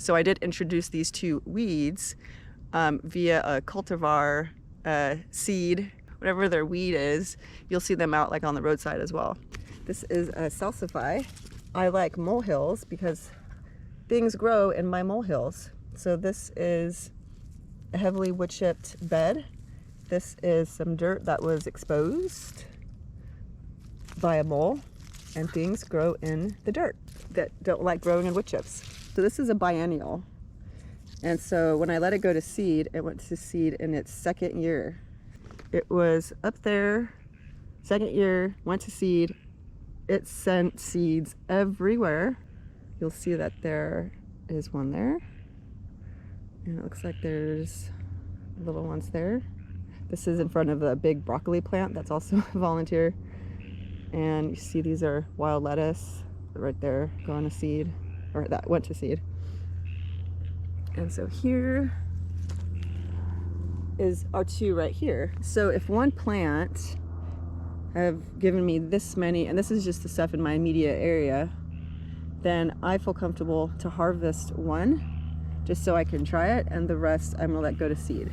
So I did introduce these two weeds via a cultivar, seed, whatever their weed is. You'll see them out like on the roadside as well. This is a salsify. I like molehills because things grow in my molehills. So this is a heavily wood chipped bed. This is some dirt that was exposed by a mole, and things grow in the dirt that don't like growing in wood chips. So this is a biennial. And so when I let it go to seed, it went to seed in its second year. It was up there, second year, went to seed. It sent seeds everywhere. You'll see that there is one there. And it looks like there's little ones there. This is in front of a big broccoli plant that's also a volunteer. And you see these are wild lettuce right there going to seed, or that went to seed. And so here is our two right here. So if one plant have given me this many, and this is just the stuff in my immediate area, then I feel comfortable to harvest one just so I can try it, and the rest I'm gonna let go to seed.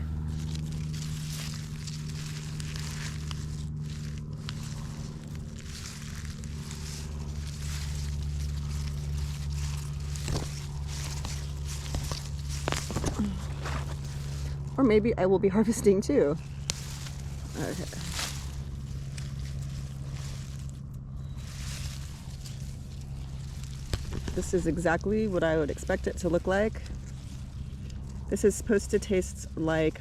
Or maybe I will be harvesting too. Okay. This is exactly what I would expect it to look like. This is supposed to taste like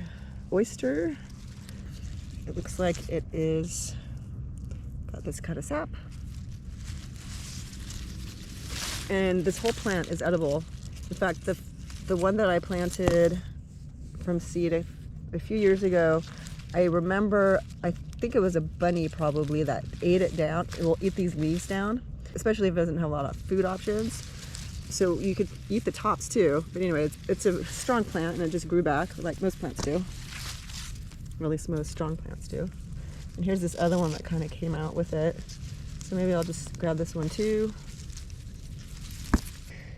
oyster. It looks like it is got this kind of sap. And this whole plant is edible. In fact, the one that I planted from seed a few years ago, I remember, I think it was a bunny probably that ate it down. It will eat these leaves down, especially if it doesn't have a lot of food options. So you could eat the tops too. But anyway, it's a strong plant, and it just grew back like most plants do. Really most strong plants do. And here's this other one that kind of came out with it. So maybe I'll just grab this one too.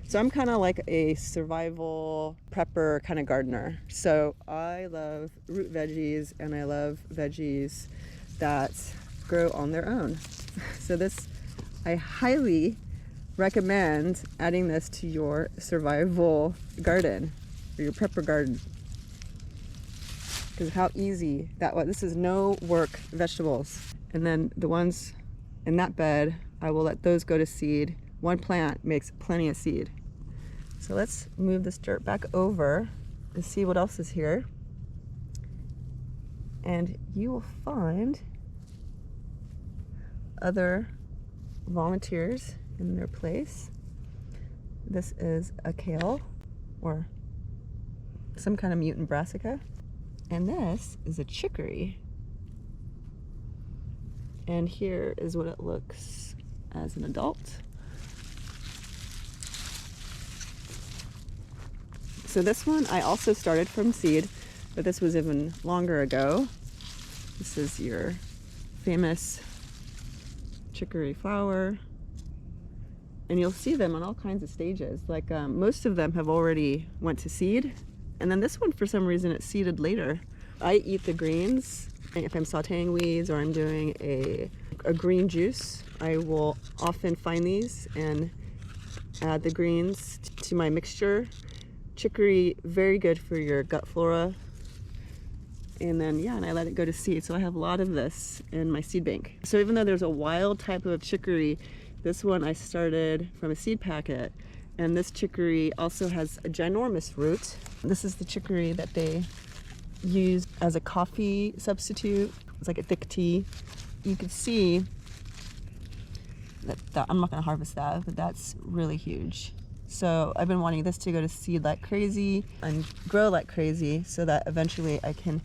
So I'm kind of like a survival prepper kind of gardener. So I love root veggies, and I love veggies that grow on their own. So this, I highly recommend adding this to your survival garden or your prepper garden, because of how easy that was. This is no work vegetables. And then the ones in that bed, I will let those go to seed. One plant makes plenty of seed. So let's move this dirt back over and see what else is here. And you will find other volunteers in their place. This is a kale, or some kind of mutant brassica. And this is a chicory. And here is what it looks as an adult. So this one I also started from seed, but this was even longer ago. This is your famous Chicory Flower. And you'll see them on all kinds of stages. Like most of them have already went to seed. And then this one, for some reason, it's seeded later. I eat the greens. If I'm sauteing weeds or I'm doing a green juice, I will often find these and add the greens to my mixture. Chicory, very good for your gut flora. And then, yeah, and I let it go to seed. So I have a lot of this in my seed bank. So even though there's a wild type of chicory, this one I started from a seed packet. And this chicory also has a ginormous root. This is the chicory that they use as a coffee substitute. It's like a thick tea. You can see that I'm not gonna harvest that, but that's really huge. So I've been wanting this to go to seed like crazy and grow like crazy so that eventually I can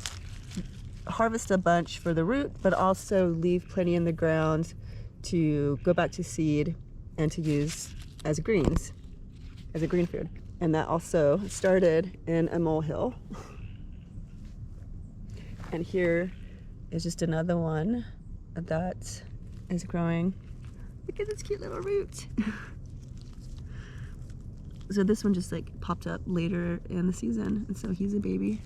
harvest a bunch for the root, but also leave plenty in the ground to go back to seed and to use as greens, as a green food. And that also started in a molehill. And here is just another one that is growing. Look at this cute little root. So this one just like popped up later in the season, and so he's a baby.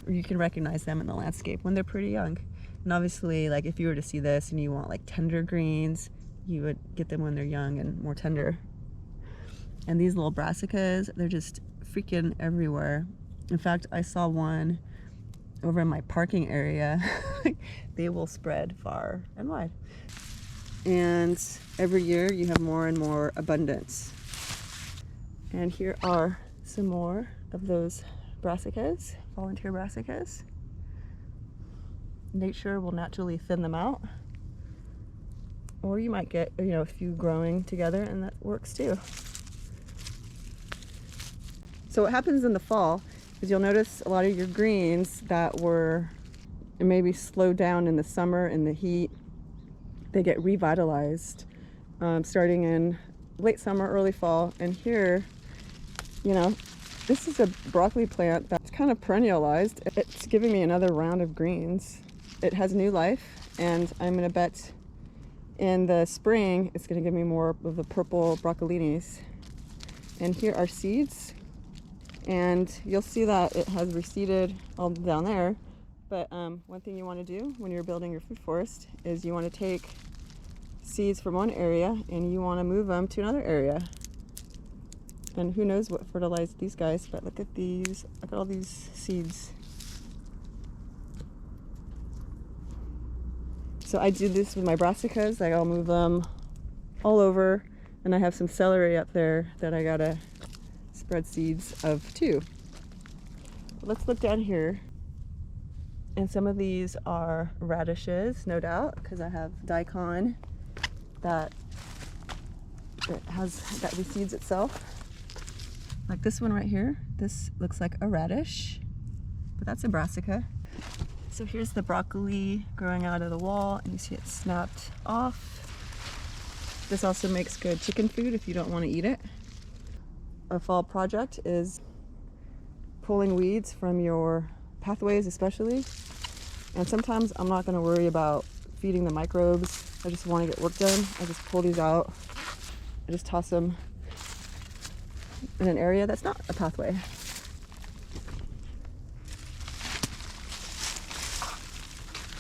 You can recognize them in the landscape when they're pretty young. And obviously, like if you were to see this and you want like tender greens, you would get them when they're young and more tender. And these little brassicas, they're just freaking everywhere. In fact, I saw one over in my parking area. They will spread far and wide. And every year you have more and more abundance. And here are some more of those brassicas, volunteer brassicas. Nature will naturally thin them out. Or you might get, a few growing together, and that works too. So what happens in the fall is you'll notice a lot of your greens that were maybe slowed down in the summer in the heat, they get revitalized starting in late summer, early fall. And here, this is a broccoli plant that's kind of perennialized. It's giving me another round of greens. It has new life, and I'm gonna bet in the spring it's gonna give me more of the purple broccolinis. And here are seeds, and you'll see that it has reseeded all down there. But one thing you want to do when you're building your food forest is you want to take seeds from one area and you want to move them to another area. And who knows what fertilized these guys, but look at these, look at all these seeds. So I do this with my brassicas, like I'll move them all over, and I have some celery up there that I gotta spread seeds of too. Let's look down here. And some of these are radishes, no doubt, because I have daikon that reseeds itself. Like this one right here, this looks like a radish, but that's a brassica. So here's the broccoli growing out of the wall, and you see it snapped off. This also makes good chicken food if you don't want to eat it. A fall project is pulling weeds from your pathways especially. And sometimes I'm not going to worry about feeding the microbes. I just want to get work done. I just pull these out. I just toss them in an area that's not a pathway.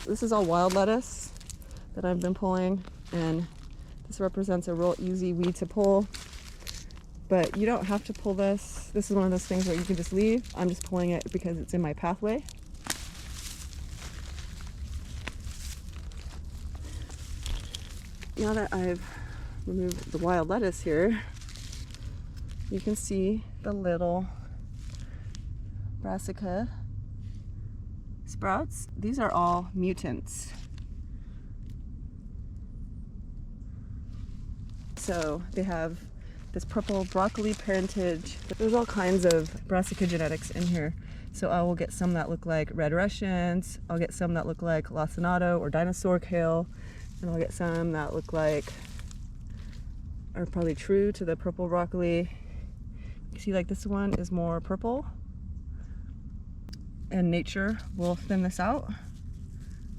This is all wild lettuce that I've been pulling, and this represents a real easy weed to pull. But you don't have to pull this. This is one of those things where you can just leave. I'm just pulling it because it's in my pathway. Now that I've removed the wild lettuce here, you can see the little brassica sprouts. These are all mutants. So they have this purple broccoli parentage. There's all kinds of brassica genetics in here. So I will get some that look like red Russians. I'll get some that look like lacinato or dinosaur kale. And I'll get some that look like are probably true to the purple broccoli. You see, like this one is more purple, and nature will thin this out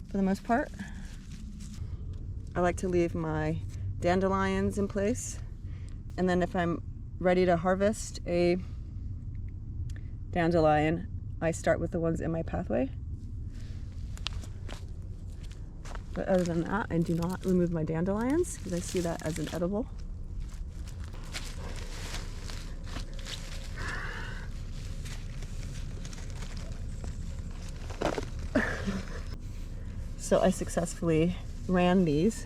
for the most part. I like to leave my dandelions in place, and then if I'm ready to harvest a dandelion, I start with the ones in my pathway. But other than that, I do not remove my dandelions because I see that as an edible. So I successfully ran these.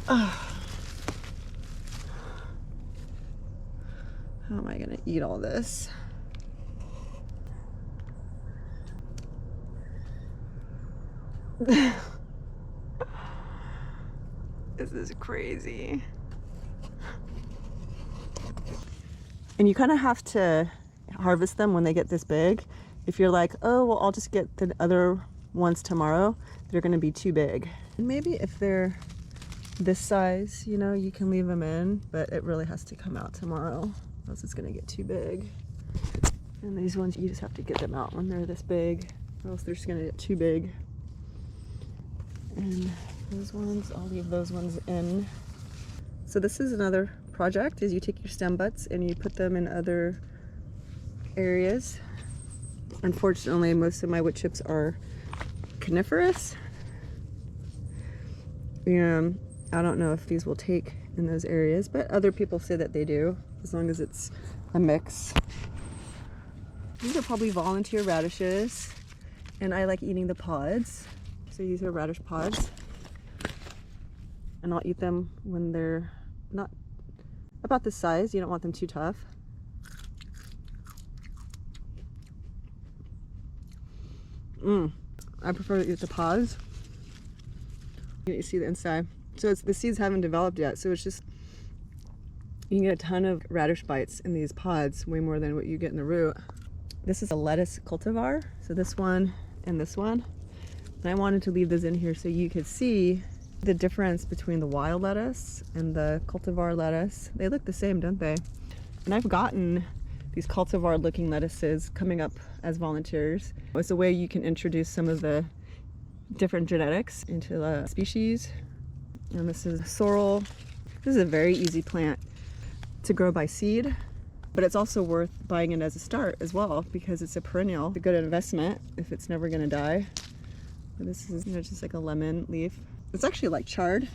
How am I gonna eat all this? This is crazy. And you kind of have to harvest them when they get this big. If you're like, oh, well, I'll just get the other ones tomorrow, they're going to be too big. And maybe if they're this size, you know, you can leave them in, but it really has to come out tomorrow, else it's going to get too big. And these ones, you just have to get them out when they're this big, or else they're just going to get too big. And Those ones, I'll leave those ones in. So this is another project, is you take your stem butts and you put them in other areas. Unfortunately, most of my wood chips are coniferous. And I don't know if these will take in those areas, but other people say that they do, as long as it's a mix. These are probably volunteer radishes, and I like eating the pods. So these are radish pods. And I'll eat them when they're not about this size. You don't want them too tough. I prefer to eat the pods. You see the inside. So the seeds haven't developed yet, so it's just, you can get a ton of radish bites in these pods, way more than what you get in the root. This is a lettuce cultivar, so this one and this one. And I wanted to leave this in here so you could see the difference between the wild lettuce and the cultivar lettuce. They look the same, don't they? And I've gotten these cultivar looking lettuces coming up as volunteers. It's a way you can introduce some of the different genetics into the species. And this is sorrel. This is a very easy plant to grow by seed, but it's also worth buying it as a start as well, because it's a perennial. It's a good investment if it's never gonna die. But this is, just like a lemon leaf. It's actually like chard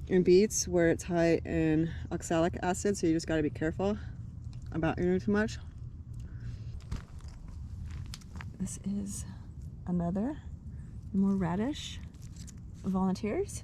and beets, where it's high in oxalic acid, so you just gotta be careful about eating too much. This is another more radish volunteers.